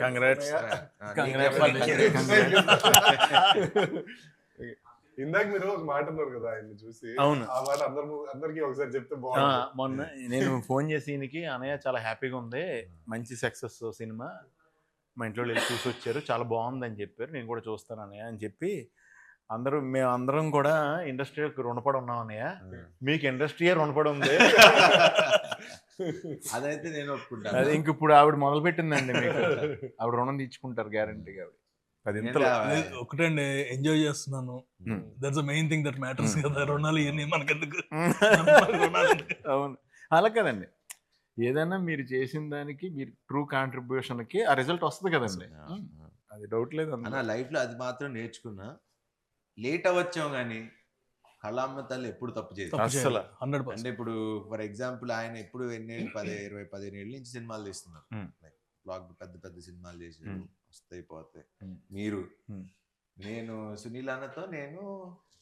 Congrats. ఇందాక మీరు ఒక మాట అన్నారు కదా ఆయన్ని చూసి. అవును. ఆ మాట అందరికి ఒకసారి చెప్తే బాగుంది. మొన్న నేను ఫోన్ చేసి ఈయనకి, అన్నయ్య చాలా హ్యాపీగా ఉంది, మంచి సక్సెస్ సినిమా, మా ఇంట్లో వెళ్ళి చూసి వచ్చారు, చాలా బాగుందని చెప్పారు, నేను కూడా చూస్తాను అన్నయ్య అని చెప్పి మేమందరం కూడా ఇండస్ట్రీకి రుణపడి ఉన్నాం అన్నయ్య, మీకు ఇండస్ట్రీయే రుణపడి ఉంది. అదైతే నేను ఒప్పుకుంటాను. అది ఇంక ఇప్పుడు ఆవిడ మొదలు పెట్టిందండి, మీకు ఆవిడ రుణం తీర్చుకుంటారు గ్యారంటీగా. ఒకటండి, ఎంజాయ్ చేస్తున్నాను, that's the main thing that matters కదా. రుణాలు ఇవన్నీ మనకెందుకు? అవును, అలా కదండి, ఏదైనా మీరు చేసిన దానికి మీరు ట్రూ కాంట్రిబ్యూషన్కి ఆ రిజల్ట్ వస్తుంది కదండి, అది డౌట్ లేదు అన్న. లైఫ్లో అది మాత్రం నేర్చుకున్నా, లేట్ అవ్వచ్చాం కానీ కళామ్మ తల్లి ఎప్పుడు తప్పు చేయదు అసలు. అంటే ఇప్పుడు ఫర్ ఎగ్జాంపుల్ ఆయన ఎప్పుడు 15 ఏళ్ళ నుంచి సినిమాలు తీస్తున్నారు, బ్లాక్ పెద్ద పెద్ద సినిమాలు చేసి వస్తాయి పోతాయి. మీరు నేను సునీల్ అన్నతో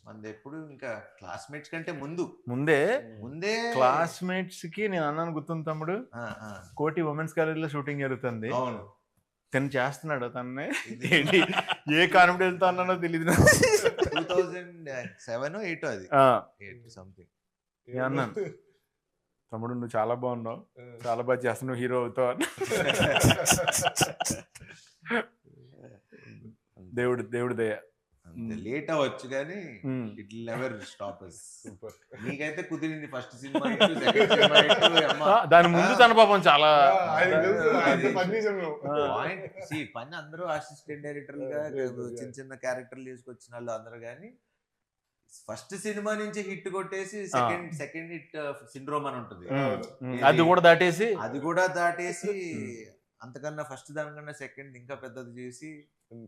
మనది ఎప్పుడు ఇంకా క్లాస్మేట్స్ కంటే ముందే క్లాస్మేట్స్ కి నేను అన్నాను, గుర్తుంది తమ్ముడు, కోటి ఉమెన్స్ కాలేజ్ లో షూటింగ్ జరుగుతుంది, అవును, తను చేస్తున్నాడు, తన్నే ఏంటి ఏ కాన్ఫిడెన్స్ తో అన్నానో తెలియదు, 2007 8 అది 8 సంథింగ్ అన్నాను, తమ్ముడు నువ్వు చాలా బాగున్నావు, చాలా బాగా చేస్తున్నావు, హీరో అవుతావు అని. దేవుడి దయ. లేట్ అవ్వచ్చు కానీ it will never stop us. నీకైతే కుదిరింది ఫస్ట్ సినిమా, దాని ముందు తన పాపం చాలా పని అందరూ అసిస్టెంట్ డైరెక్టర్ గా చిన్న చిన్న క్యారెక్టర్లు తీసుకొచ్చిన వాళ్ళు అందరూ, కానీ ఫస్ట్ సినిమా నుంచి హిట్ కొట్టేసి సెకండ్ హిట్ సిండ్రోమ్ అని ఉంటుంది, అది కూడా దాటేసి అంతకన్నా ఫస్ట్ దానికన్నా సెకండ్ ఇంకా పెద్దది చేసి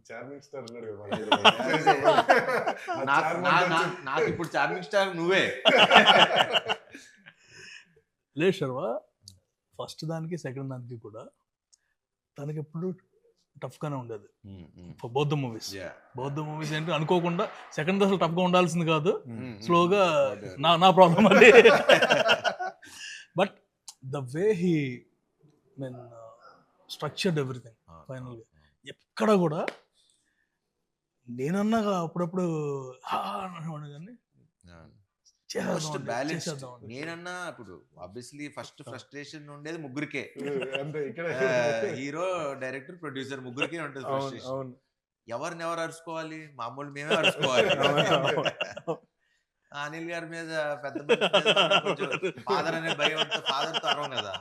చార్మింగ్ స్టార్ నాకు ఇప్పుడు చార్మింగ్ స్టార్ నువ్వే. లేదు శర్వ, ఫస్ట్ దానికి సెకండ్ దానికి కూడా తనకి ఎప్పుడు టఫ్ గానే ఉండేది. బౌద్ధ మూవీస్ ఏంటి అనుకోకుండా సెకండ్ అసలు టఫ్ గా ఉండాల్సింది కాదు, స్లోగా నా ప్రాబ్లం అది. But the way he structured everything final గా, ఎక్కడ కూడా నేనన్నా అప్పుడప్పుడు కానీ నేనన్నా ఇప్పుడు ఆబ్వియస్లీ ఫస్ట్ ఫ్రస్ట్రేషన్ ఉండేది ముగ్గురికే, హీరో డైరెక్టర్ ప్రొడ్యూసర్ ముగ్గురికే ఉంటుంది ఫ్రస్ట్రేషన్. ఎవరిని అరుచుకోవాలి, మామూలు మేమే అరుచుకోవాలి. అనిల్ గారి మీద పెద్ద ఫాదర్ అనే భయం ఉంటే ఫాదర్ తో అరవం కదా,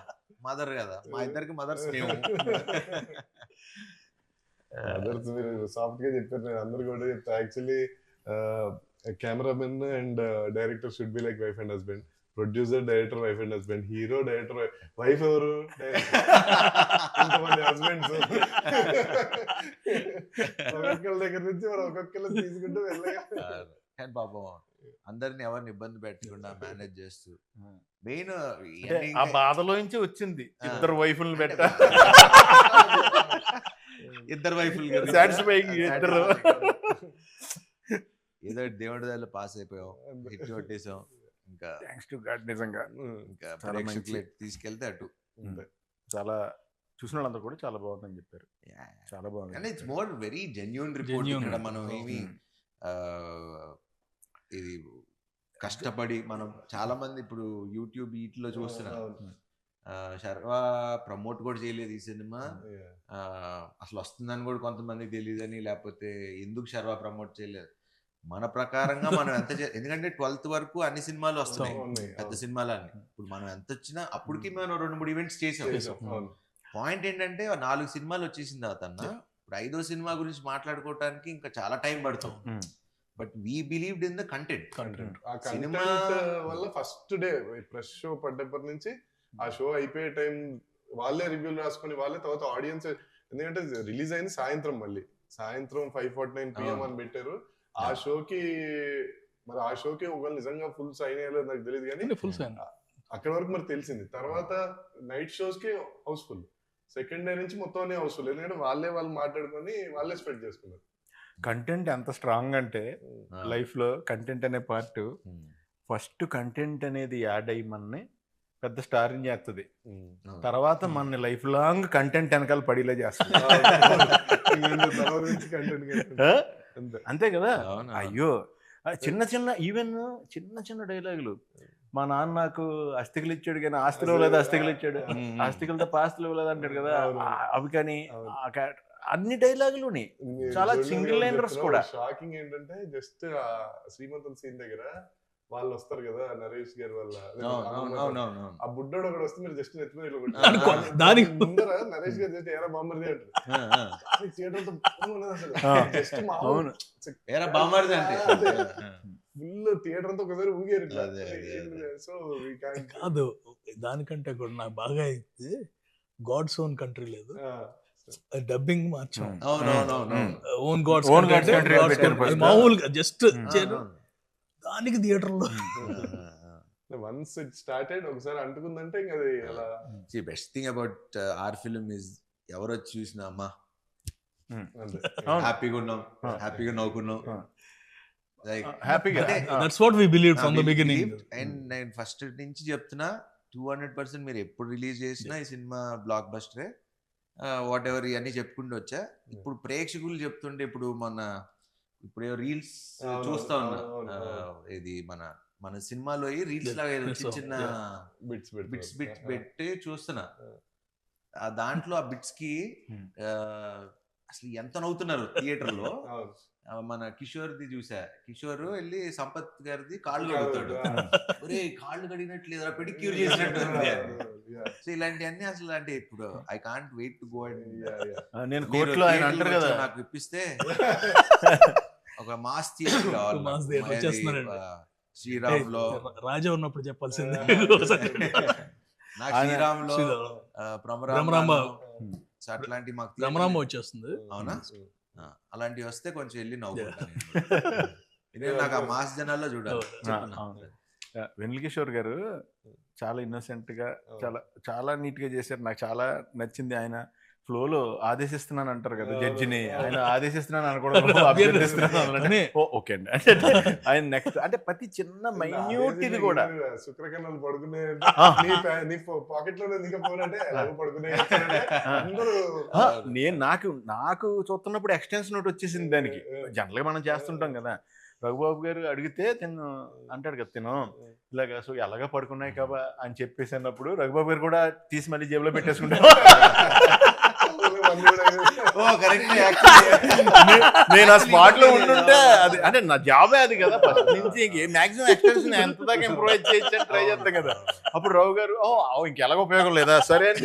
మదర్ కదా, మా ఇద్దరికి మదర్స్ మేము. మదర్స్ మీరు సాఫ్ట్ గా చెప్పారు, నేను అందరు కూడా చెప్తా. Actually cameraman and director should be like wife and husband, producer director wife and husband, hero director wife, ఎవరు ఇంతమంది హస్బెండ్స్, ఒక్కొక్కరి దగ్గర నుంచి మనం ఒక్కొక్కరు తీసుకుంటూ వెళ్ళగా. కానీ పాపం అందరిని ఎవరిని ఇబ్బంది పెట్టకుండా మేనేజ్ చేస్తూ, మెయిన్ ఆ బాధలో నుంచి వచ్చింది ఇద్దరు వైఫుల్ని పెట్ట, ఇద్దరు వైఫుల్ ఏదో దేవుడి దగ్గర పాస్ అయిపోయాం, హిట్ కొట్టేసాం, ఇంకా థ్యాంక్స్ టు గాడ్. నిజంగా ఇంకా ప్రేక్షకులు తీసుకెళ్తే అటు చాలా చూసిన వాళ్ళందరూ కూడా చాలా బాగుందని చెప్పారు, చాలా బాగుంది. And it's more very genuine report. ఇక్కడ మనం ఏమి ఇది కష్టపడి మనం చాలా మంది ఇప్పుడు యూట్యూబ్ వీటిలో చూస్తున్నాం, శర్వ ప్రమోట్ కూడా చేయలేదు ఈ సినిమా, అసలు వస్తుందని కూడా కొంతమందికి తెలియదని, లేకపోతే ఎందుకు శర్వ ప్రమోట్ చేయలేదు. మన ప్రకారంగా మనం ఎంత ఎందుకంటే 12th వరకు అన్ని సినిమాలు వస్తున్నాయి, పెద్ద సినిమాలన్నీ. ఇప్పుడు మనం ఎంత వచ్చినా అప్పటికి మనం 2-3 ఈవెంట్స్ చేసాం. పాయింట్ ఏంటంటే 4 సినిమాలు వచ్చేసిన తర్వాత ఇప్పుడు 5వ సినిమా గురించి మాట్లాడుకోవటానికి ఇంకా చాలా టైం పడుతుంది. But we believed in the content. Cinema వల్ల ఫస్ట్ డే ప్రెస్ షో పడ్డప్పటి నుంచి ఆ షో అయిపోయే టైం వాళ్ళే రివ్యూలు రాసుకొని వాళ్ళే, తర్వాత ఆడియన్స్, ఎందుకంటే రిలీజ్ అయింది సాయంత్రం, మళ్ళీ సాయంత్రం 5:49 PM అని పెట్టారు. ఆ షోకి ఒకవేళ నిజంగా ఫుల్ సైన్ అయ్యలేదు నాకు తెలియదు, కానీ అక్కడ వరకు మరి తెలిసింది. తర్వాత నైట్ షోస్ కి హౌస్ఫుల్, సెకండ్ డే నుంచి మొత్తం హౌస్ఫుల్, ఎందుకంటే వాళ్ళు మాట్లాడుకొని వాళ్ళే స్ప్రెడ్ చేసుకున్నారు. కంటెంట్ ఎంత స్ట్రాంగ్ అంటే లైఫ్ లో కంటెంట్ అనే పార్ట్, ఫస్ట్ కంటెంట్ అనేది యాడ్ అయ్యి మనని పెద్ద స్టార్ని చేస్తుంది, అవును. తర్వాత మన లైఫ్ లాంగ్ కంటెంట్ వెనకాల పడిలే చేస్తుంది. తర్వాత నుంచి content creation. ఆ? అంతే. అంతే కదా. అవును. అయ్యో చిన్న చిన్న ఈవెన్ చిన్న చిన్న డైలాగులు, మా నాన్న నాకు అస్థికలు ఇచ్చాడు కానీ ఆస్తిలో లేదు, అస్థికలు ఇచ్చాడు, ఆస్తికలతో పాస్తులు లేదు అంటాడు కదా, అవును. అవి కానీ అవును. అన్ని డైలాగులుని చాలా single liners కూడా. షాకింగ్ ఏంటంటే జస్ట్ శ్రీమంతం సీన్ దగ్గర వాళ్ళు వస్తారు కదా నరేష్ గారి వల్ల అవునవును. ఆ బుడ్డోడు ఒకడు వస్తే మీరు జస్ట్ నెత్తిమీద ఇలా అనుకో, కొట్టారు. దానికి ముందర నరేష్ గారు చేస్తే ఏరా బామ్మర్ది అంటారు. థియేటర్ అంతా బుర్ర ఉన్నది అసలు. జస్ట్ మామూలు అవును. ఏరా బామ్మర్ది అంటే ఫుల్ థియేటర్ అంతా ఒకసారి ఊగారు ఇట్లా. అదే, అదే. సో వీ కాంట్ కాదు, దానికంటే కూడా నాకు బాగా అయితే గాడ్స్ ఓన్ కంట్రీ లేదు, డబ్బింగ్ మార్చాం. అవునవును. Own God's Own God's Country అని పెట్టారు first. మామూలుగా జస్ట్ దానికి థియేటర్ లో వన్స్ ఇట్ స్టార్టెడ్ ఒకసారి అంటుకుందంటే ఇంకా అది అలా best thing about our film is ఎవరు వచ్చి చూసినా అమ్మా అంతే. అవును. హ్యాపీగా ఉన్నాం, హ్యాపీగా నవ్వుకున్నాం. లైక్ హ్యాపీగా that's what we believe from the beginning. And నేను ఫస్ట్ నుంచి చెప్తున్నా 200% మీరు ఎప్పుడు రిలీజ్ చేసినా ఈ సినిమా బ్లాక్ బస్టరే. వాట్ ఎవర్ ఇవన్నీ చెప్పుకుంటూ వచ్చా. ఇప్పుడు ప్రేక్షకులు చెప్తుంటే ఇప్పుడు ఇప్పుడు రీల్స్ అవును, చూస్తా ఉన్నా. అవును, ఇది మన సినిమాలో రీల్స్ లాగా ఏదో చిన్న చిన్న బిట్స్ బిట్స్ పెట్టి చూస్తున్నా. దాంట్లో ఆ బిట్స్ కి అసలు ఎంత నవ్వుతున్నారు థియేటర్ లో. మన కిషోర్ది చూసా, కిషోర్ వెళ్ళి సంపత్ గారిది కాళ్ళు కడుగుతాడు, ఒరే కాళ్ళు కడిగినట్లు లేదా పెడిక్యూర్ చేసినట్టు ఉంది. సో ఇలాంటివన్నీ అసలు అంటే ఇప్పుడు I can't wait to go and నేను కోర్టులో ఆయన అంటారు కదా, నాకు ఇప్పిస్తే ఒక మాస్ థియేటర్ కావాలి. మాస్ థియేటర్ వచ్చేస్తున్నారండి. శ్రీరామ్ లో రాజా ఉన్నప్పుడు చెప్పాల్సిందే. నాకు శ్రీరామ్ లో భ్రమరాంబ అట్లాంటి మాకు భ్రమరాంబ వచ్చేస్తుంది. అవునా, అలాంటివి వస్తే కొంచెం వెళ్ళి నవ్వుకుంటాను. నాకు ఆ మాస్ జనాల్లో చూడాలి. వెన్నెల కిషోర్ గారు చాలా ఇన్నోసెంట్ గా చాలా చాలా నీట్ గా చేశారు. నాకు చాలా నచ్చింది. ఆయన ఫ్లోలో ఆదేశిస్తున్నాను అంటారు కదా జడ్జిని, ఆయన ఆదేశిస్తున్నాను అనకూడదు, అభ్యర్థిస్తున్నాను. ఓకే అండి. ఆయన నెక్స్ట్ అంటే ప్రతి చిన్న మైన్యూట్ ఇది కూడా శుక్రకణాలు పడుకునే నీ పాకెట్ లో దిగపోనంటే పడుకునే నాకు చూస్తున్నప్పుడు ఎక్స్టెన్షన్ ఒకటి వచ్చేసింది దానికి. జనరల్ గా మనం చేస్తుంటాం కదా, రఘుబాబు గారు అడిగితే తిను అంటాడు కదా, తిను ఇలాగా సో ఎలాగా పడుకున్నాయి కాబా అని చెప్పేసి అన్నప్పుడు రఘుబాబు గారు కూడా తీసి మళ్ళీ జేబులో పెట్టేసుకుంటారు. నేను ఆ స్పాట్ లో ఉంటుంటే అది అంటే నా జాబే అది కదా, ఫస్ట్ నుంచి మాక్సిమం ఎక్స్టెన్షన్ ఎంత దాకా ఇంప్రూవైజ్ చేయొచ్చు ట్రై చేస్తాం కదా. అప్పుడు రావు గారు ఇంకెలాగ ఉపయోగం లేదా సరే అని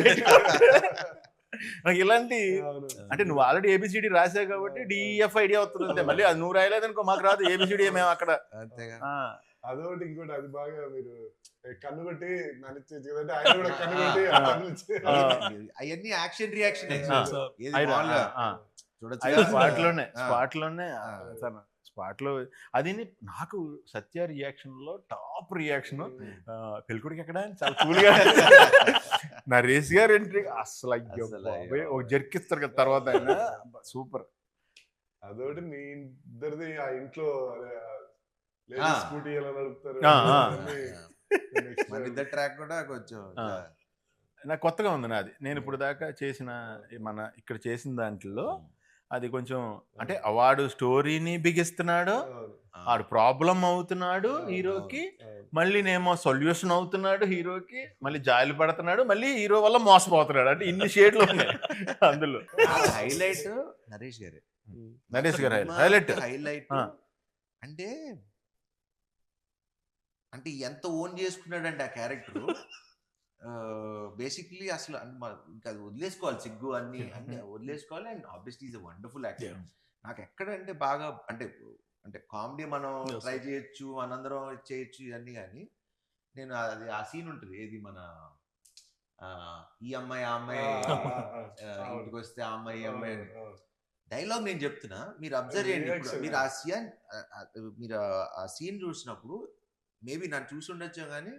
నాకు ఇలాంటి అంటే నువ్వు ఆల్రెడీ ఏబిసిడి రాసావు కాబట్టి డిఎఫ్ ఐడియా అవుతుంది, మళ్ళీ అది నువ్వు రాయలేదనుకో మాకు రాదు ఏబిసిడి మేము అక్కడ. అదొకటి ఇంకోటి అది బాగా మీరు కన్ను కొట్టి నన్ను ఆయన కూడా కన్ను కొట్టి అవన్నీ యాక్షన్ రియాక్షన్ స్పాట్ లో అది నాకు సత్య రియాక్షన్ లో టాప్ రియాక్షన్. పెళ్ళికొడికి ఎక్కడ చాలా కూల్ గా నరేష్ గారు ఎంట్రీ అసలు అయ్యో ఒక జర్కిస్తారు కదా తర్వాత ఆయన సూపర్. అదొకటి మీ ఇద్దరిది ఆ ఇంట్లో స్కూటీ ఎలా నడుపుతారు ఇద్దరు ట్రాక్ కూడా కొంచెం నాకు కొత్తగా ఉంది నాది. నేను ఇప్పుడు దాకా చేసిన మన ఇక్కడ చేసిన దాంట్లో అది కొంచెం అంటే వాడు స్టోరీని బిగిస్తున్నాడు, వాడు ప్రాబ్లం అవుతున్నాడు హీరోకి, మళ్ళీ నేమో సొల్యూషన్ అవుతున్నాడు హీరోకి, మళ్ళీ జాయిలు పడుతున్నాడు, మళ్ళీ హీరో వల్ల మోసపోతున్నాడు. అంటే ఇన్ని షేడ్లు ఉన్నాయి అందులో. హైలైట్ నరేష్ గారు హైలైట్ అంటే అంటే ఎంత ఓన్ చేసుకున్నాడంటే ఆ క్యారెక్టర్ బేసిక్లీ అసలు ఇంకా అది వదిలేసుకోవాలి, సిగ్గు అన్ని వదిలేసుకోవాలి. And obviously is a wonderful actor. నాకు ఎక్కడంటే బాగా అంటే అంటే కామెడీ మనం ట్రై చేయొచ్చు, మనందరం చేయొచ్చు ఇవన్నీ, కానీ నేను అది ఆ సీన్ ఉంటుంది ఏది మన ఈ అమ్మాయి ఆ అమ్మాయి ఇంటికి వస్తే ఆ అమ్మాయి ఈ అమ్మాయి డైలాగ్ నేను చెప్తున్నా, మీరు అబ్జర్వ్ చేయండి. మీరు ఆ సీన్ చూసినప్పుడు మేబీ నన్ను చూసి ఉండొచ్చు కానీ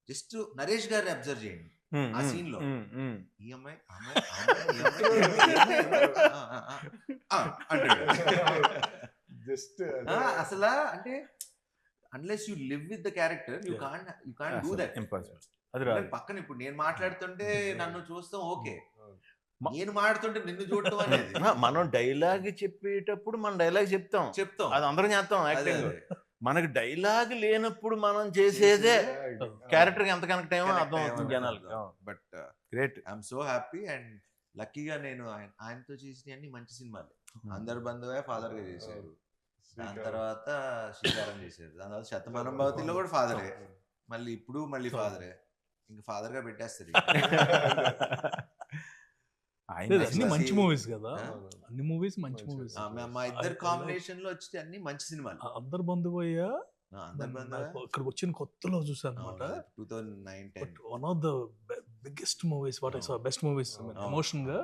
జస్ట్ నరేష్ గారిని అబ్జర్వ్ చేయండి ఆ సీన్ లో. ఈ అమ్మాయి జస్ట్ అసలు అంటే unless you live with the character you can't do that. అది రాదు. పక్కన ఇప్పుడు నేను మాట్లాడుతుంటే నన్ను చూస్తాం ఓకే, మ- నేను మాట్లాడుతుంటే నిన్ను చూడటం అనేది మనం డైలాగ్ చెప్పేటప్పుడు మనం డైలాగ్ చెప్తాం, చెప్తాం. అది అందరం చేస్తాం అదే, యాక్టింగ్. అదే. మనకి డైలాగ్ లేనప్పుడు మనం చేసేదే క్యారెక్టర్ ఎంత కనెక్ట్ అయ్యో Connect అర్థం అవుతుంది అయ్యామని జనాలకి. అర్థం. But great. I'm so happy and లక్కీగా నేను ఆయనతో చేసిన అన్ని మంచి సినిమాలు. అందరు బంధువే ఫాదర్ గా చేశారు, దాని తర్వాత శ్రీకారం చేశారు, దాని తర్వాత శతమానం భవతిలో కూడా ఫాదరే, మళ్ళీ ఇప్పుడు మళ్ళీ ఫాదరే, ఇంకా ఫాదర్ గా పెట్టేస్తారు. అన్ని మంచి మూవీస్ కదా, ఆ? అన్ని మూవీస్ మంచి మూవీస్. మా ఇద్దరు కాంబినేషన్ లో వచ్చి అన్ని మంచి సినిమాలు. అందరు బంధువయ్యా అందరు బంధువే ఇక్కడికి వచ్చిన కొత్తలో చూసాను అనమాట. 2009-10 one of the biggest movies what I saw, best movies emotion గా.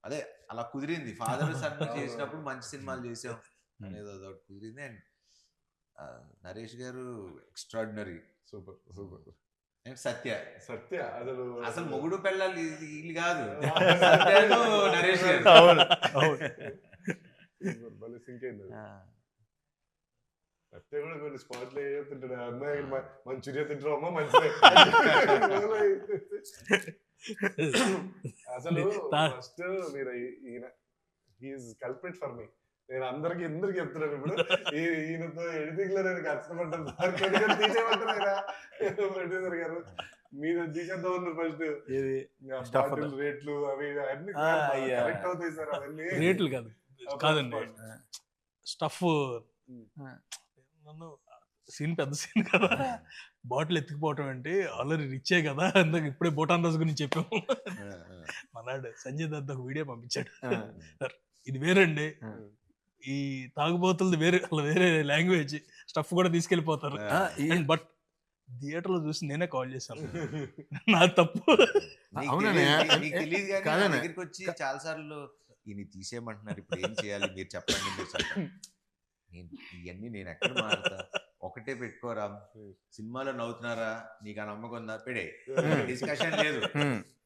అదే అలా కుదిరింది. ఫాదర్ సన్ చేసినప్పుడు మంచి సినిమాలు చేసాం అనేది అదొకటి కుదిరింది. అండ్ నరేష్ గారు extraordinary, super super. And Satya Satya అసలు మొగుడు పెళ్ళాలి వీళ్ళు కాదు, సత్యను నరేష్ గారు. అవును అవును. భలే సింక్ అయింది. సత్య కూడా కొన్ని స్పాట్లు ఏతుంటాడు, అమ్మాయి మంచూరియా తింటారు అమ్మా మంచిదే. అసలు ఫస్ట్ మీరు ఈయన హీఈస్ కల్ప్రిట్ ఫర్ మీ. నేను అందరికి ఎందుకు చెప్తున్నాను ఇప్పుడు, ఈయనతో ఎడిటింగ్ లో నేను కష్టపడ్డాను, ప్రొడ్యూసర్ గారు మీరు తీసేద్దాం ఉన్నారు ఫస్ట్ బాటిల్ రేట్లు అవి అన్ని కరెక్ట్ అవుతాయి సార్, అవన్నీ రేట్లు కాదండి స్టఫ్. నన్ను సీన్ పెద్ద సీన్ కదా, బాటిల్ ఎత్తుకుపోవటం అంటే ఆల్రెడీ రిచ్చే కదా, అందుకు ఇప్పుడే బోటాన్ రాజు గురించి చెప్పాము. మనాడు సంజయ్ దత్ ఒక వీడియో పంపించాడు, సార్ ఇది వేరండి, ఈ తాగుబోతులది వేరే, అలా వేరే లాంగ్వేజ్, స్టఫ్ కూడా తీసుకెళ్ళిపోతారు. బట్ థియేటర్ లో చూసి నేనే కాల్ చేశాను, నా తప్పు. తెలియదు కానీ దగ్గరికి వచ్చి చాలా సార్లు ఈయన తీసేయమంటున్నారు, ఇప్పుడు ఏం చేయాలి మీరు చెప్పండి, మీరు చెప్పండి. ఇవన్నీ నేను ఎక్కడ మారుతా, ఒకటే పెట్టుకోరా, సినిమాలో నవ్వుతున్నారా, నీకు ఆ నమ్మకం ఉందా, పెడే, డిస్కషన్ లేదు,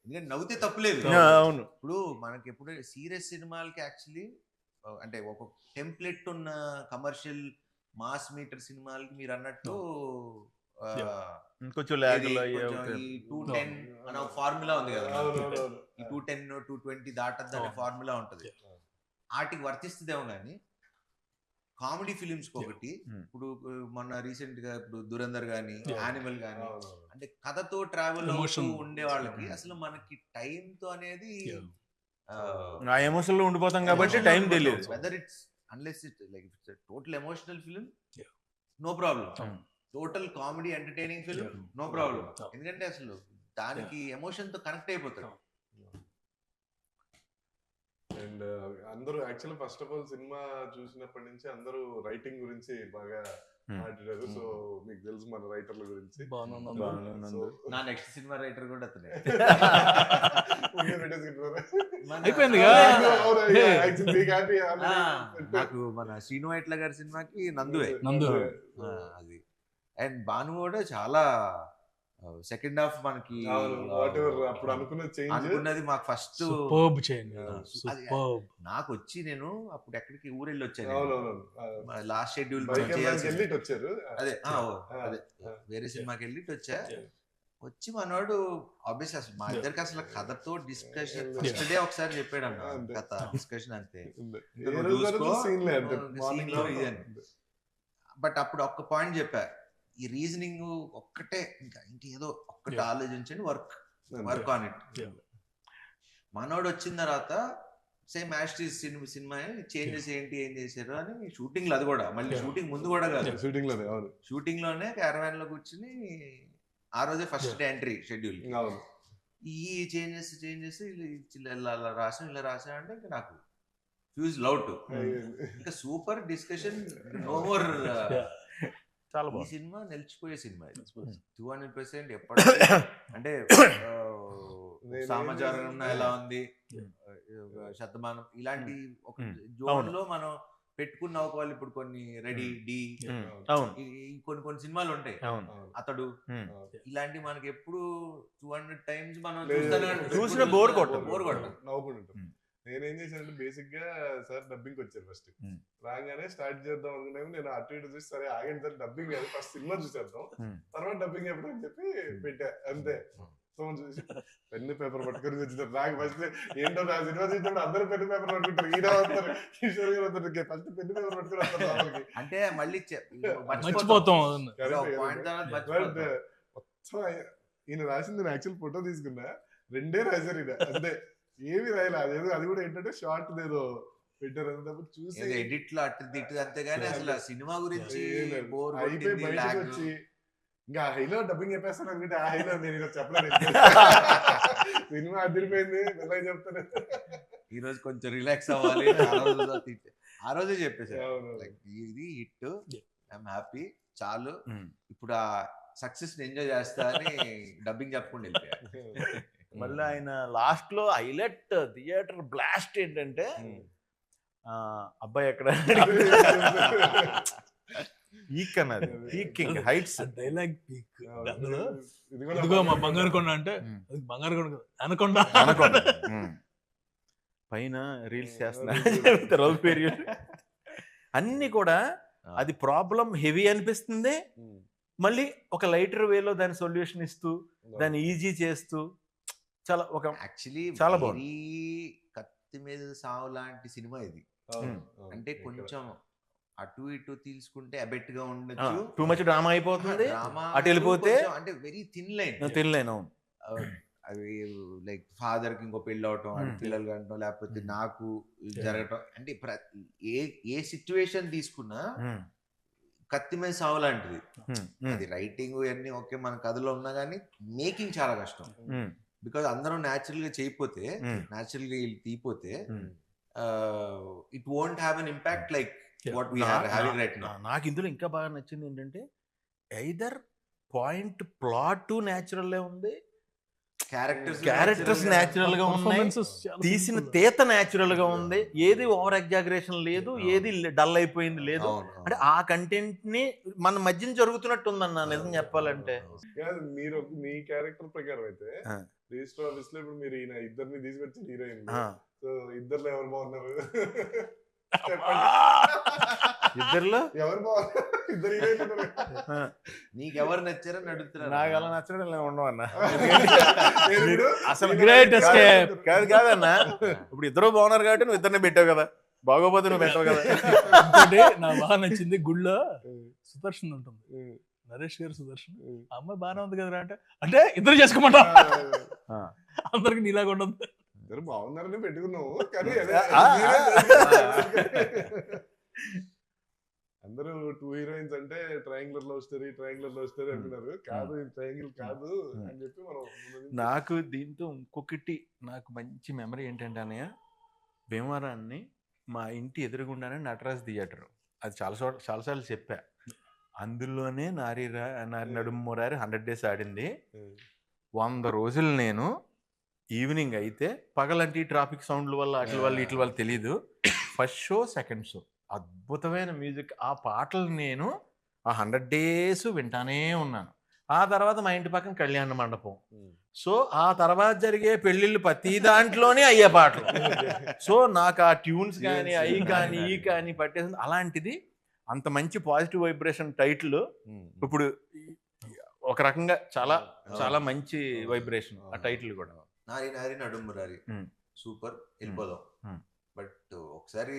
ఎందుకంటే నవ్వుతే తప్పులేదు. అవును. ఇప్పుడు మనకి ఎప్పుడు సీరియస్ సినిమాలకి యాక్చువల్లీ అంటే ఒక టెంప్లెట్ ఉన్న కమర్షియల్ మాస్ మీటర్ సినిమాలకి మీరు అన్నట్టు కొంచెం ఈ 210 అనే ఒక ఫార్ములా ఉంది కదా, ఈ 210 220 దాటద్దు అనే ఫార్ములా ఉంటది, వాటికి వర్తిస్తుందేమో కానీ కామెడీ ఫిలిమ్స్ ఒకటి. ఇప్పుడు మొన్న రీసెంట్ గా ఇప్పుడు దురంధర్ గానీ, యానిమల్ గానీ, అంటే కథతో ట్రావెల్ అవుతూ ఉండే వాళ్ళకి అసలు మనకి టైం తో అనేది ఆ ఎమోషన్ లో ఉండిపోతాం కాబట్టి టైం తెలియదు. Whether it's unless it like it's total emotional film no problem, total comedy entertaining film no problem, ఎందుకంటే అసలు దానికి ఎమోషన్ తో కనెక్ట్ అయిపోతాడు. అండ్ అందరూ actually first of all cinema చూసినప్పటి నుంచి అందరూ రైటింగ్ గురించి బాగా మాట్లాడారు. సో మీకు తెలుసు మన రైటర్ల గురించి. నా నెక్స్ట్ సినిమా రైటర్ కూడా అతనే. అయిపోయింది నాకు మన శ్రీను వైట్ల గారి సినిమాకి నందువే అది. అండ్ భాను కూడా చాలా సెకండ్ హాఫ్ మనకి అప్పుడు అనుకున్నది మాకు ఫస్ట్ నాకు వచ్చి, నేను అప్పుడు ఎక్కడికి ఊరెళ్ళి వచ్చాను, లాస్ట్ షెడ్యూల్ వచ్చారు, అదే అదే వేరే సినిమాకి వెళ్ళి వచ్చా. వచ్చి మనోడు ఆబ్వియస్ అసలు మా ఇద్దరికి అసలు కథతో డిస్కషన్ ఫస్ట్ డే ఒకసారి చెప్పాడు అన్న, కథ డిస్కషన్ అంతే, బట్ అప్పుడు ఒక్క పాయింట్ చెప్పా, ఈ రీజనింగ్ ఒక్కటే, ఇంకా ఇంకేదో ఒక్కటి ఆలోచించండి, వర్క్ ఆన్ ఇట్. మనోడు వచ్చిన తర్వాత సేమ్ యాస్టీస్ సినిమా చేంజెస్ ఏంటి, ఏం చేశారు అని షూటింగ్ లో, అది కూడా మళ్ళీ షూటింగ్ ముందు కూడా కాదు, షూటింగ్ లోనే క్యారవాన్ లో కూర్చుని ఆ రోజే ఫస్ట్ డే ఎంట్రీ షెడ్యూల్, ఈ చేంజెస్ ఇలా రాసా అంటే ఇంకా నాకు ఫ్యూజ్ లౌట్, ఇంకా సూపర్ డిస్కషన్, నో మోర్. ఈ సినిమా నిలిచిపోయే సినిమా 200%. ఎప్పటికీ అంటే సమాచారం ఎలా ఉంది, శతమానం ఇలాంటి ఒక జోన్ లో మనం పెట్టుకున్న ఒకవేళ ఇప్పుడు కొన్ని రెడీ డి కొన్ని సినిమాలు ఉంటాయి, అతడు ఇలాంటి మనకి ఎప్పుడు 200 times మనం చూసిన బోర్ కొట్టం. నేనేం చేశానంటే బేసిక్ గా సార్ డబ్బింగ్ వచ్చారు ఫస్ట్. Hmm. రాగానే స్టార్ట్ చేద్దాం అనుకున్నాము. నేను అటు ఇటు చూసి సరే ఆగండి సార్ డబ్బింగ్ కాదు ఫస్ట్ సినిమా చూసేద్దాం తర్వాత డబ్బింగ్ ఎప్పుడు అని చెప్పి పెట్టా అంతే. ఫోన్ చూసి పెన్ను పేపర్ పట్టుకొని వచ్చినారు. నాకు ఫస్ట్ ఏంటో నా సినిమా చూసినప్పుడు అందరూ పెన్ను పేపర్ పట్టుకుంటారు. ఈయన వస్తారు, కిషోర్ గారు వస్తారు, ఫస్ట్ పెన్ను పేపర్ పట్టుకుని వస్తారు లోపలికి. అంటే మళ్ళీ మర్చిపోతాం. మొత్తం ఈయన రాసింది నేను యాక్చువల్ ఫోటో తీసుకున్నా, 2 రాశారు ఈయన అంతే, ఏమి రాయలే. అదేదో అది కూడా ఏంటంటే షార్ట్ ఏదో పెట్టారు అన్నప్పుడు చూసి ఎడిట్ లో అటు తిట్టు అంతేగాని అసలు ఆ సినిమా గురించి బోర్ అయిపోయి బయటకు వచ్చి ఇంకా హైలో డబ్బింగ్ చెప్పేస్తాను అనుకుంటే ఆ హైలో నేను ఇలా చెప్పలేదు. సినిమా అదిరిపోయింది ఎలా చెప్తాను. ఈ రోజు కొంచెం రిలాక్స్ అవ్వాలి, ఆ రోజే చెప్పేసారు ఇది హిట్, ఐఎమ్ హ్యాపీ, చాలు ఇప్పుడు ఆ సక్సెస్ ఎంజాయ్ చేస్తా అని డబ్బింగ్ చెప్పకుండా వెళ్ళిపోయారు. మళ్ళీ ఆయన లాస్ట్ లో హైలైట్ థియేటర్ బ్లాస్ట్ ఏంటంటే అబ్బాయి ఎక్కడ పీక్ అన్నది, పీకింగ్ హైట్స్ డైలాగ్ పీక్. అందులో ఇదిగో మా బంగారు కొండ అంటే బంగారు కొండ అనకొండ అనకొండ పైన రీల్స్ చేస్తున్నారు అన్ని కూడా. అది ప్రాబ్లం హెవీ అనిపిస్తుంది, మళ్ళీ ఒక లైటర్ వేలో దాని సొల్యూషన్ ఇస్తూ దాన్ని ఈజీ చేస్తూ చాలా ఒక యాక్చువల్లీ చాలా బాగుంది. కత్తి మీద సావు లాంటి సినిమా ఇది. అంటే కొంచెం అటు ఇటు తీసుకుంటే అబెట్ గా ఉండొచ్చు, టూ మచ్ డ్రామా అయిపోతుంది, అటు వెళ్ళిపోతే అంటే వెరీ థిన్ లైన్. అవి లైక్ ఫాదర్ కి ఇంకో పెళ్ళి అవటం, పిల్లలు కంటం, లేకపోతే నాకు జరగటం, అంటే ఏ సిచ్యువేషన్ తీసుకున్నా కత్తి మీద సావు లాంటిది. అది రైటింగ్ ఇవన్నీ ఓకే మన కథలో ఉన్నా కానీ మేకింగ్ చాలా కష్టం. బికాజ్ అందరం న్యాచురల్ గా చేయకపోతే, న్యాచురల్ గా తీయపోతే it won't have an impact like what we are having right now. నాకు ఇందులో ఇంకా బాగా నచ్చింది ఏంటంటే ఐదర్ పాయింట్ ప్లాట్ న్యాచురల్ ఉంది, క్యారెక్టర్స్ న్యాచురల్ గా ఉన్నాయి, తీసిన తీత న్యాచురల్ గా ఉంది, ఏది ఓవర్ ఎగ్జాగరేషన్ లేదు, ఏది డల్ అయిపోయింది లేదు. అంటే ఆ కంటెంట్ ని మన మధ్యన జరుగుతున్నట్టు ఉందన్న నిజం చెప్పాలంటే. మీరు మీ క్యారెక్టర్ ప్రకారం అయితే రిజిస్టర్ ఆఫీస్ లో ఇప్పుడు మీరు ఈయన ఇద్దరిని తీసుకొచ్చి హీరోయిన్, సో ఇద్దరులో ఎవరు బాగున్నారు ఇద్దరులో ఎవరు బాగున్నారు? ఇద్దరు హీరోయిన్ నీకెవరు నచ్చారని అడుగుతున్నారు. నాకు అలా నచ్చడం ఉండవు అన్న, అసలు గ్రేట్ ఎస్కేప్. కాదన్న, ఇప్పుడు ఇద్దరు బాగున్నారు కాబట్టి నువ్వు ఇద్దరిని పెట్టావు కదా, బాగోపోతే నువ్వు పెట్టావు కదా. నాకు బాగా నచ్చింది గుళ్ళో సుదర్శన్ ఉంటుంది, నరేష్ గారు సుదర్శన్, అమ్మాయి బాగానే ఉంది కదా అంటే ఇద్దరు చేసుకోమంటా, అందరికి నీలాగా ఉండదు. ఇద్దరు బాగున్నారని పెట్టుకున్నావు కానీ అందరూ 2 హీరోయిన్స్ అంటే ట్రయాంగులర్ లవ్ స్టోరీ అనుకున్నారు. కాదు, ట్రయాంగిల్ కాదు అని చెప్పి మనం. నాకు దీంతో ఇంకొకటి నాకు మంచి మెమరీ ఏంటంటే అన్నయ్య, భీమవరాన్ని మా ఇంటి ఎదురుగుండానే నటరాజ్ థియేటర్, అది చాలాసార్లు చెప్పా. అందులోనే నారి నడుమురారి 100 days ఆడింది. 100 రోజులు నేను ఈవినింగ్ అయితే, పగలంటే ట్రాఫిక్ సౌండ్ల వల్ల అట్ల వల్ల ఇట్ల వల్ల తెలీదు, ఫస్ట్ షో సెకండ్ షో అద్భుతమైన మ్యూజిక్, ఆ పాటలు నేను ఆ 100 days వింటానే ఉన్నాను. ఆ తర్వాత మా ఇంటి పక్కన కళ్యాణ మండపం, సో ఆ తర్వాత జరిగే పెళ్ళిళ్ళు ప్రతి దాంట్లోనే అయ్యే పాటలు. సో నాకు ఆ ట్యూన్స్ కానీ అవి కానీ ఈ కానీ పట్టేసింది. అలాంటిది అంత మంచి పాజిటివ్ వైబ్రేషన్ టైటిల్ ఇప్పుడు ఒక రకంగా చాలా చాలా మంచి వైబ్రేషన్ ఆ టైటిల్ కూడా. నారి నారి నడుమురారి సూపర్, వెళ్ళిపోదాం. బట్ ఒకసారి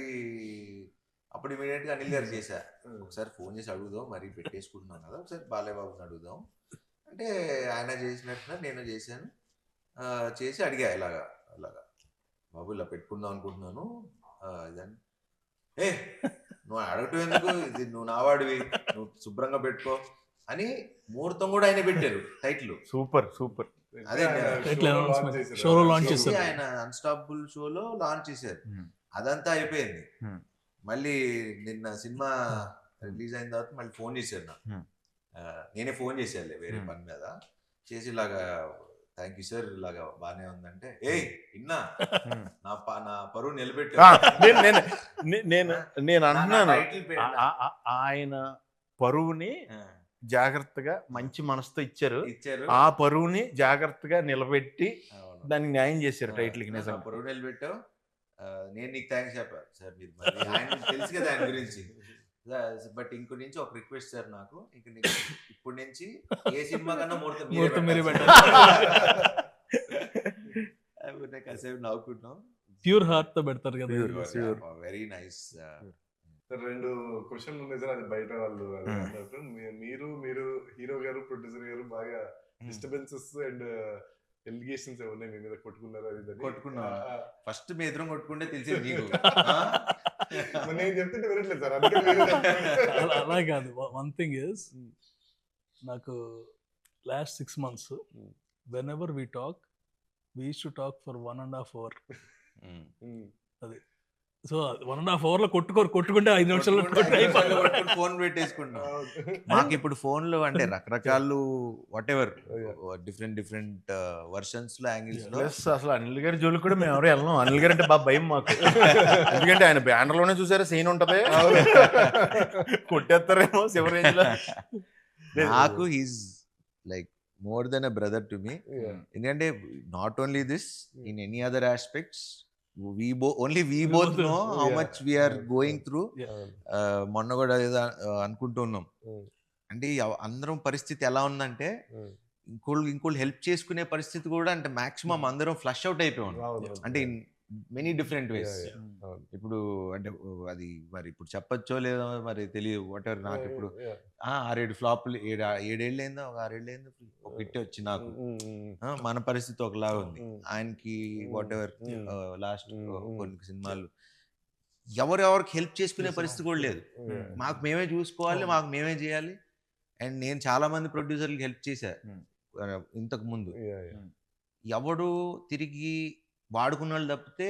అప్పుడు ఇమీడియట్ గా అనిల్ గారు చేశా, ఒకసారి ఫోన్ చేసి అడుగుదాం, మరి పెట్టేసుకుంటున్నాం కదా, ఒకసారి బాలయ్య బాబుని అడుగుదాం అంటే ఆయన చేసినట్టుగా నేను చేశాను. చేసి అడిగా ఇలాగా బాబు ఇలా పెట్టుకుందాం అనుకుంటున్నాను ఇదని. నువ్వు అడగటం ఎందుకు, ఇది నువ్వు నావాడివి, నువ్వు శుభ్రంగా పెట్టుకో అని ముహూర్తం కూడా ఆయన పెట్టారు టైటిల్. సూపర్. అదే షోలో లాంచ్ చేశారు, ఆయన అన్స్టాపబుల్ షోలో లాంచ్ చేశారు. అదంతా అయిపోయింది. మళ్ళీ నిన్న సినిమా రిలీజ్ అయిన తర్వాత మళ్ళీ ఫోన్ చేశారు నాకు, నేనే ఫోన్ చేశాను వేరే పని మీద చేసి, ఇలాగా థ్యాంక్ యూ సార్, ఇలాగా బానే ఉందంటే, ఇన్నా నా పరువు నిలబెట్టా. నేను అంటున్నాను, ఆయన పరువుని జాగ్రత్తగా మంచి మనసుతో ఇచ్చారు, ఆ పరువుని జాగ్రత్తగా నిలబెట్టి దానికి న్యాయం చేశారు టైటిల్ కి. నిజంగా పరువు నిలబెట్టావు, నేను నీకు థ్యాంక్స్ చెప్పాను సార్, మీరు మరి ఆయన తెలుసు కదా ఆయన గురించి. బట్ ఇంకో నుంచి ఒక రిక్వెస్ట్ సార్, నాకు ఇంక ఇప్పుడు నుంచి ఏ సినిమా కన్నా ముహూర్తం మీరే కాసేపు నవ్వుకుంటున్నాం. ప్యూర్ హార్ట్ తో పెడతారు కదా. Very nice. రెండు క్వశ్చన్లు ఉన్నాయి సార్, అది బయట వాళ్ళు అది అన్నట్టు. మీరు హీరో గారు ప్రొడ్యూసర్ గారు బాగా డిస్టర్బెన్సెస్ అండ్ ఎలిగేషన్స్ ఏమన్నా మీ మీద కొట్టుకున్నారు? అది కొట్టుకున్నా ఫస్ట్ మీ ఎదురు కొట్టుకుంటే తెలిసేది నీకు. నేను చెప్తుంటే వినట్లేదు సార్, అందుకే అలా కాదు. వన్ థింగ్ ఇస్, నాకు last 6 months when ever we talk, we use to talk for 1.5 hour. అది సో 1.5 hour లో కొట్టుకుంటే 5 నిమిషాల్లో ఫోన్ పెట్టేసుకుంటాం. మాకు ఇప్పుడు ఫోన్లు అంటే రకరకాలు వాట్ ఎవర్ డిఫరెంట్ వర్షన్స్ లో యాంగిల్స్ లో. అసలు అనిల్ గారి జోలికి కూడా మేము ఎవరు వెళ్ళాం. అనిల్ గారు అంటే బాగా భయం మాకు. ఎందుకంటే ఆయన బ్యానర్ లోనే చూసారా సీన్ ఉంటది, కొట్టేస్తారేమో శివరేంజ్ లో. నాకు he's like more than a brother to me. ఎందుకంటే not only this, in any other aspects we both know how much we are going through. మొన్న కూడా ఏదో అనుకుంటున్నాం, అంటే అందరం పరిస్థితి ఎలా ఉందంటే ఇంకోళ్ళు హెల్ప్ చేసుకునే పరిస్థితి కూడా, అంటే మాక్సిమం అందరం ఫ్లష్ అవుట్ అయిపోయాం. అంటే ఇన్ మెనీ డిఫరెంట్ వేస్. ఇప్పుడు అంటే అది మరి ఇప్పుడు చెప్పచ్చో లేదో మరి తెలియదు, వాట్ ఎవర్. నాకు ఇప్పుడు 6-7 ఫ్లాప్లు, 7 ఏళ్ళైందో, ఒక 6 ఏళ్ళైందో ఒక హిట్ వచ్చి నాకు. మన పరిస్థితి ఒకలాగా ఉంది, ఆయనకి వాట్ ఎవర్ లాస్ట్ కొన్ని సినిమాలు ఎవరెవరికి హెల్ప్ చేసుకునే పరిస్థితి కూడా లేదు. మాకు మేమే చూసుకోవాలి, మాకు మేమే చేయాలి. అండ్ నేను చాలా మంది ప్రొడ్యూసర్లకి హెల్ప్ చేశా ఇంతకు ముందు. ఎవడు తిరిగి వాడుకున్న వాళ్ళు తప్పితే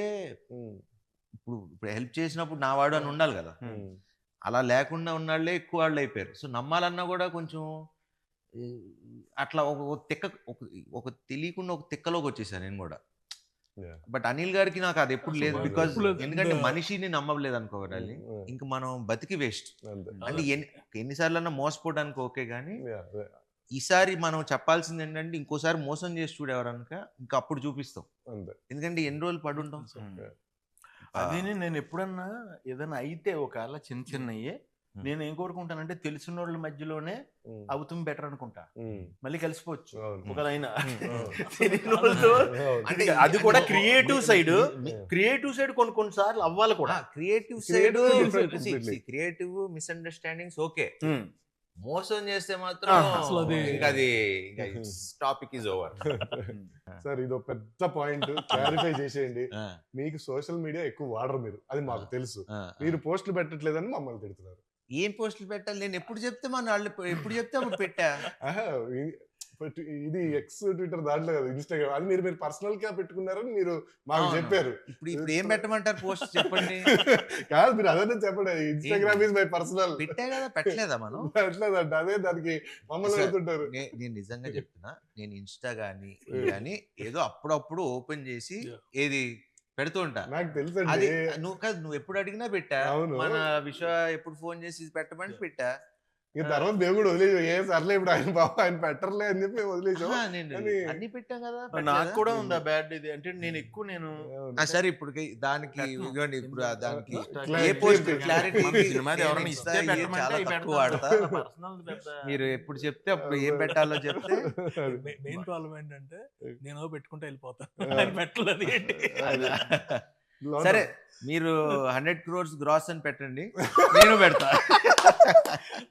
ఇప్పుడు హెల్ప్ చేసినప్పుడు నా వాడు అని ఉండాలి కదా. అలా లేకుండా ఉన్నాళ్లే ఎక్కువ వాళ్ళు అయిపోయారు. సో నమ్మాలన్నా కూడా కొంచెం అట్లా ఒక తెలియకుండా ఒక తిక్కలోకి వచ్చేసాను నేను కూడా. బట్ అనిల్ గారికి నాకు అది ఎప్పుడు లేదు, బికాజ్ ఎందుకంటే మనిషిని నమ్మలేదు అనుకోవాలి, ఇంక మనం బతికి వేస్ట్. అంటే ఎన్నిసార్లు అన్నా మోసపోవడానికి ఓకే, కానీ ఈసారి మనం చెప్పాల్సింది ఏంటంటే ఇంకోసారి మోసం చేసి చూడేవారనుక ఇంకా అప్పుడు చూపిస్తాం. ఎందుకంటే ఎన్ని రోజులు పడుంటాం. అది నేను ఎప్పుడన్నా ఏదైనా అయితే ఒకవేళ చిన్నయ్యే నేను ఏం కోరుకుంటానంటే తెలిసిన వాళ్ళ మధ్యలోనే అవుతుంది బెటర్ అనుకుంటా. మళ్ళీ కలిసిపోవచ్చు ఒకదైనా. అంటే అది కూడా క్రియేటివ్ సైడ్ కొన్నిసార్లు అవ్వాలి కూడా. క్రియేటివ్ మిస్అండర్స్టాండింగ్స్ ఓకే, మోసం చేస్తే మాత్రం అది టాపిక్ ఇస్ ఓవర్. సార్ ఇదో పెద్ద పాయింట్ క్లారిఫై చేసేయండి. మీకు సోషల్ మీడియా ఎక్కువ వాడరు మీరు, అది మాకు తెలుసు. మీరు పోస్టులు పెట్టట్లేదని మమ్మల్ని తిడుతున్నారు. ఏం పోస్టులు పెట్టాలి? నేను ఎప్పుడు చెప్తే వాళ్ళు ఎప్పుడు చెప్తే అప్పుడు పెట్టా. ఇది ఎక్స్ ట్విట్టర్ దాంట్లో కదా, ఇన్స్టాగ్రామ్, అది మీరు పర్సనల్ గా పెట్టుకున్నారని మీరు మాకు చెప్పారు. ఇప్పుడు ఏం పెట్టమంటారు పోస్ట్ చెప్పండి? కాదు మీరు అదే చెప్పండి, ఇన్స్టాగ్రామ్ ఇస్ మై పర్సనల్. పెట్టా కదా, పెట్టలేదా మనం? పెట్టలేదంట, అదే దానికి మమ్మల్ని పెడుతుంటారు. నేను నిజంగా చెప్తున్నా, నేను ఇన్స్టా గానీ ఏదో అప్పుడప్పుడు ఓపెన్ చేసి ఏది పెడుతూ ఉంటా. నాకు తెలుసు. అది నువ్వు ఎప్పుడు అడిగినా పెట్టా. మన విశ్వ ఎప్పుడు ఫోన్ చేసి పెట్టమని పెట్టా. తర్వాత దేవుడు వదిలేసాం, ఏ సర్లే ఇప్పుడు ఆయన బాబు ఆయన పెట్టర్లే అని చెప్పి వదిలేసాం. అన్ని పెట్టాం కదా. నాకు కూడా ఉందా బ్యాడ్ ఇది అంటే నేను ఎక్కువ నేను సరే ఇప్పుడు దానికి ఇప్పుడు దానికి ఏ పోస్ట్ క్లారిటీ వాడతా. మీరు ఎప్పుడు చెప్తే అప్పుడు ఏం పెట్టాలో చెప్తే. మెయిన్ ప్రాబ్లం ఏంటంటే నేను పెట్టుకుంటే వెళ్ళిపోతాను, పెట్టలేదు. సరే మీరు 100 crores గ్రాస్ అని పెట్టండి, నేను పెడతా.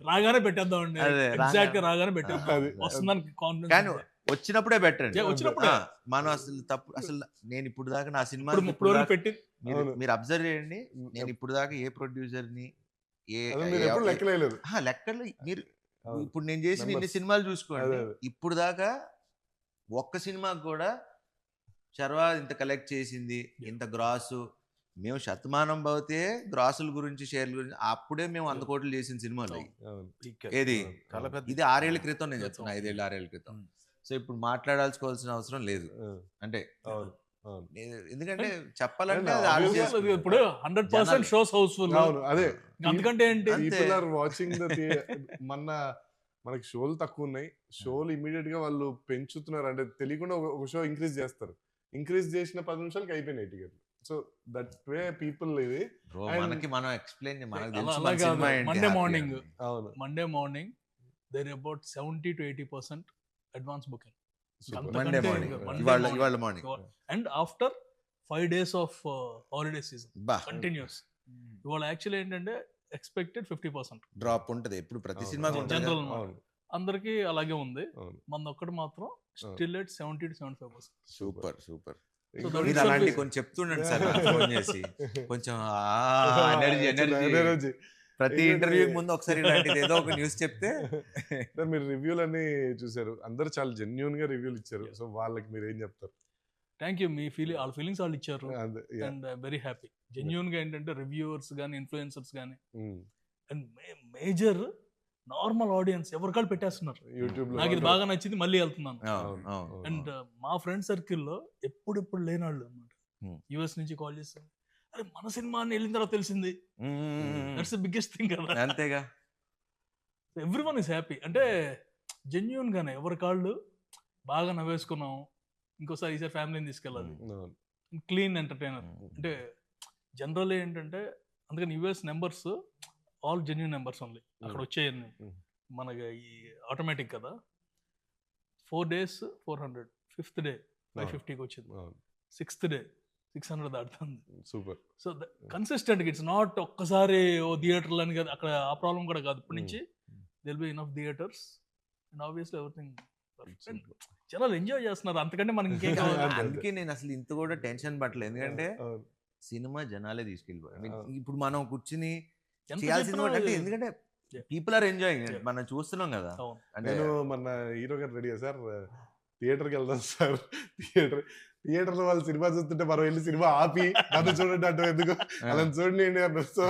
రాగానే పెట్టేద్దామండి, ఎగ్జాక్ట్ గా రాగానే పెట్టేద్దాం, వస్తుందని కాన్ఫిడెన్స్. కానీ వచ్చినప్పుడే పెట్టండి. మనం అసలు నేను ఇప్పుడు దాకా నా సినిమా పెట్టి మీరు అబ్జర్వ్ చేయండి, నేను ఇప్పుడు దాకా ఏ ప్రొడ్యూసర్ ని లెక్కలు మీరు ఇప్పుడు నేను చేసిన ఇన్ని సినిమాలు చూసుకోండి, ఇప్పుడు దాకా ఒక్క సినిమాకి కూడా శర్వా ఇంత కలెక్ట్ చేసింది, ఇంత గ్రాసు, మేము శతమానం భవతే గ్రాసుల గురించి షేర్ల గురించి అప్పుడే మేము 100 కోట్లు చేసిన సినిమాలు ఏది. ఇది 6 ఏళ్ల క్రితం నేను చెప్తున్నా, 5 ఏళ్ళు 6 ఏళ్ల క్రితం. సో ఇప్పుడు మాట్లాడాల్సుకోవాల్సిన అవసరం లేదు. అంటే ఎందుకంటే చెప్పాలంటే ఇప్పుడు 100% షోస్ హౌస్ఫుల్. అదే అందుకంటే ఏంటి, మనకి షోలు తక్కువ ఉన్నాయి, షోలు ఇమీడియట్ గా వాళ్ళు పెంచుతున్నారు. అంటే తెలియకుండా ఒక షో ఇంక్రీజ్ చేస్తారు, ఇంక్రీజ్ చేసిన 10 నిమిషాలకి అయిపోయినాయి టికెట్లు. సో దట్ వే పీపుల్ ఇది బ్రో And- మనకి మనం ఎక్స్ప్లెయిన్ మనకు అలా తెలుసు అలా మన కాదు. సినిమా ఏంటి, Monday happy morning. అని. అవును Monday morning there about 70 to 80% advance booking Super. అంత- మండే అంతకంటే మార్నింగ్ ఇంకా Monday ఇవాళ morning. ఇవాళ morning and after 5 days of holiday season బా కంటిన్యూస్. ఇవాళ యాక్చువల్లీ ఏంటంటే ఎక్స్పెక్టెడ్ 50%. డ్రాప్ ఉంటది ఎప్పుడు ప్రతి అవును. సినిమాకి ఉంటుంది General కదా. అవును అందరికీ అలాగే ఉంది. అవును మన ఒక్కటి మాత్రం still at 70 to 75%. Super super So ఇంకోటి- మీరు అలాంటి కొంచెం చెప్తుండండి సార్ నాకు ఫోన్ చేసి కొంచెం ఎనర్జీ Energy. ప్రతి ఏంటంటే- ఇంటర్వ్యూకి ముందు ఒకసారి ఇలాంటిది ఏదో ఒక న్యూస్ చెప్తే సార్ మీరు రివ్యూలు అన్ని చూసారు, అందరూ చాలా జెన్యున్ గా రివ్యూలు ఇచ్చారు. సో వాళ్ళకి మీరు ఏం చెప్తారు? Thank you. మీ వాళ్ళ ఫీలింగ్స్ వాళ్ళు ఇచ్చారు అదే, yeah. And very happy. Genuine గా ఏంటంటే రివ్యూవర్స్ కానీ ఇన్ఫ్లుయెన్సర్స్ కానీ Mm. And major normal audience ఎవరికాళ్ళు పెట్టేస్తున్నారు. యూట్యూబ్ లో నాకు ఇది బాగా నచ్చింది, మళ్ళీ వెళ్తున్నాను. అవును, అవును. అండ్ మా ఫ్రెండ్ సర్కిల్లో ఎప్పుడు లేనాళ్ళు అనమాట. Hmm. యుఎస్ నుంచి కాల్ చేస్తారు, అరే మన సినిమా అని వెళ్ళిన తర్వాత తెలిసింది. మ్మ్. దట్స్ ద బిగ్గెస్ట్ థింగ్ కదా. అంతేగా ఎవ్రీ వన్ ఇస్ హ్యాపీ. అంటే జెన్యున్ గానే ఎవరి కాళ్ళు బాగా నవ్వేసుకున్నాం, ఇంకోసారి ఈసారి ఫ్యామిలీని తీసుకెళ్ళాలి. అవును. Clean entertainer. అంటే జనరల్ ఏంటంటే అందుకని US numbers all genuine numbers only అక్కడ వచ్చేయన్ని. Mm. మనకి ఈ ఆటోమేటిక్ కదా. 4 days 400, 5th day 550కి వచ్చింది, అవును. 6th day 600 దాటుతుంది. Super. So consistent it's not ఒక్కసారి ఓ థియేటర్లు అని కదా, అక్కడ ఆ ప్రాబ్లం కూడా కాదు. ఇప్పటి నుంచి దిల్ be enough theatres and obviously everything. జనాలు ఎంజాయ్ చేస్తున్నారు, అంతకంటే మనకి ఇంకేం కావాలి. అందుకే నేను అసలు ఇంత కూడా టెన్షన్ పట్టలేదు, ఎందుకంటే అవును. సినిమా జనాలే తీసుకెళ్ళిపోయారు. I mean, అవును. ఇప్పుడు మనం కూర్చుని ఎంత చేయాల్సింది చెప్పినా కూడా అంటే ఎందుకంటే Yeah. People are enjoying, Yeah. మనం చూస్తున్నాం కదా. అవును. అంటే నేను మన హీరో గారు రెడీ సార్ థియేటర్కి వెళ్దాం సార్. థియేటర్ లో వాళ్ళు సినిమా చూస్తుంటే మనం వెళ్ళి సినిమా ఆపి నన్ను చూడండి అంటే ఎందుకు అలా చూడండి అన్నారు. సో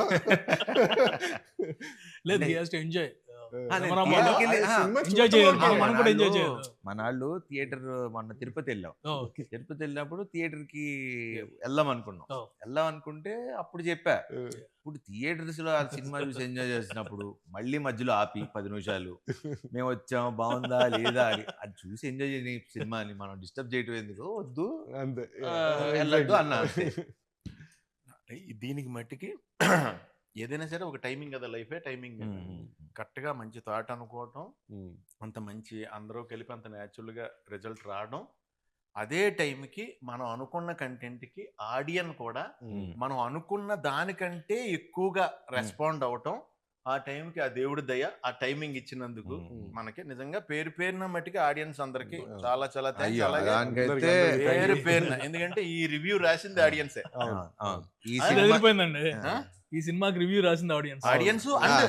లేదు, he has to enjoy. నేను కెమెరా theatre కి వెళ్ళి- సినిమా ఎంజాయ్ చూడటం చేయాలి, వరకే. మనం కూడా ఎంజాయ్ మనాళ్ళు- చేయాలి. మనాళ్ళు థియేటర్ మొన్న తిరుపతి వెళ్ళాం. ఓకే. తిరుపతి వెళ్ళినప్పుడు థియేటర్ కి వెళ్దాం అనుకున్నాం. Oh. వెళ్దాం అనుకుంటే అప్పుడు చెప్పా, ఇప్పుడు థియేటర్స్ లో ఆ సినిమా చూసి ఎంజాయ్ చేసినప్పుడు మళ్ళీ మధ్యలో ఆపి 10 నిమిషాలు మేము వచ్చాం బాగుందా లేదా అని అది చూసి ఎంజాయ్ చేయని సినిమాని మనం డిస్టర్బ్ చేయటం ఎందుకు, వద్దు అంతే. వెళ్ళొద్దు అన్నా అంతే. దీనికి మట్టికి ఏదైనా సరే ఒక టైమింగ్ కదా, లైఫే టైమింగ్. కరెక్ట్గా మంచి థాట్ అనుకోవటం, అంత మంచి అందరూ కలిపి అంత న్యాచురల్గా రిజల్ట్ రావడం, అదే టైంకి మనం అనుకున్న కంటెంట్కి ఆడియన్ కూడా మనం అనుకున్న దానికంటే ఎక్కువగా రెస్పాండ్ అవటం, ఆ టైంకి ఆ దేవుడి దయ ఆ టైమింగ్ ఇచ్చినందుకు మనకి నిజంగా పేరున మట్టికి ఆడియన్స్ అందరికి చాలా చాలా thanks. అయ్యో, అలాగే దానికైతే పేరున ఎందుకంటే ఈ రివ్యూ రాసింది ఆడియన్సే. అవును. ఈ అది సినిమా ఎదిరిపోయిందండి. ఆ? ఈ సినిమాకి రివ్యూ రాసింది ఆడియన్స్. Audience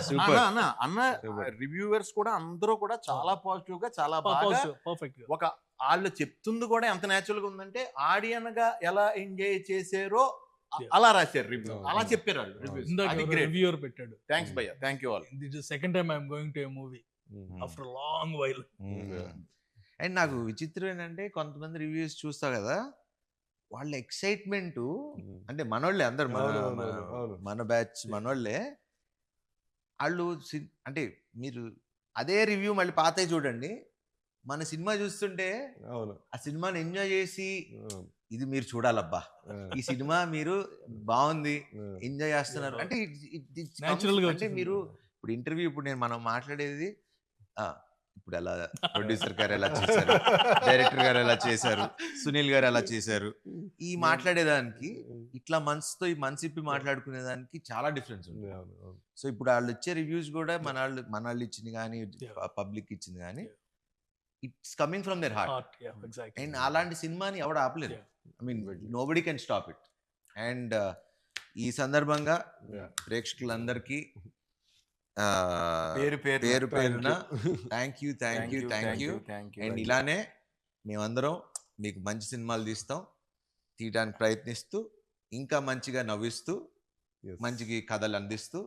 super. అన్న రివ్యూవర్స్ కూడా అందరూ కూడా చాలా పాజిటివ్ గా చాలా బాగా పర్ఫెక్ట్. ఒక వాళ్ళు చెప్తుంది కూడా ఎంత న్యాచురల్ గా ఉందంటే ఆడియన్ గా ఎలా ఎంజాయ్ చేసారో అలా రాశారు రివ్యూ, అలా చెప్పారు వాళ్ళు రివ్యూస్. అది గ్రేట్. రివ్యూవర్ పెట్టాడు. థ్యాంక్స్ భయ్య, thank you all. This is second time I'm going to A movie after long while. And నాకు విచిత్రం ఏంటంటే కొంతమంది రివ్యూస్ చూస్తా కదా, వాళ్ళ ఎక్సైట్మెంట్ అంటే మనోళ్ళే అందరు మన బ్యాచ్ మనోళ్ళే. వాళ్ళు అంటే మీరు అదే రివ్యూ మళ్ళీ పాతవి చూడండి, మన సినిమా చూస్తుంటే అవును. ఆ సినిమాని ఎంజాయ్ చేసి ఇది మీరు చూడాలబ్బా, ఈ సినిమా మీరు బాగుంది ఎంజాయ్ చేస్తున్నారు అంటే Natural గా అంటే వచ్చింది. మీరు ఇప్పుడు ఇంటర్వ్యూ ఇప్పుడు మనం మాట్లాడేది ఇప్పుడు ఎలా ప్రొడ్యూసర్ గారు ఎలా చేశారు, డైరెక్టర్ గారు ఎలా చేశారు, సునీల్ గారు ఎలా చేశారు, ఈ మాట్లాడేదానికి ఇట్లా మనసుతో ఈ మనసు ఇప్పి మాట్లాడుకునేదానికి చాలా డిఫరెన్స్ ఉంది. సో ఇప్పుడు వాళ్ళు ఇచ్చే రివ్యూస్ కూడా మన వాళ్ళు ఇచ్చింది కానీ పబ్లిక్ ఇచ్చింది కానీ it's coming from their heart. And అలాంటి సినిమాని ఎవడు ఆపలేదు. I mean nobody can stop it. And ఈ సందర్భంగా ప్రేక్షకులందరికీ పేరు పేరున థ్యాంక్ యూ. అండ్ ఇలానే మేమందరం మీకు మంచి సినిమాలు తీయడానికి ప్రయత్నిస్తూ ఇంకా మంచిగా నవ్విస్తూ మంచిగా కథలు అందిస్తూ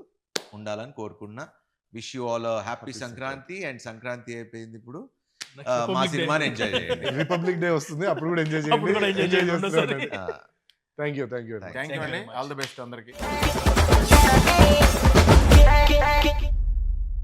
ఉండాలని కోరుకున్నా. Wish you all happy Sankranti. And Sankranti అయిపోయింది, ఇప్పుడు మా సినిమాని ఎంజాయ్ చేయండి. రిపబ్లిక్ డే వస్తుంది, అప్పుడు కూడా ఎంజాయ్ అప్పుడు కూడా enjoy చేయండి. చేయండి. Thank you. థ్యాంక్ యూ అండి, ఆల్ ది బెస్ట్ అందరికి.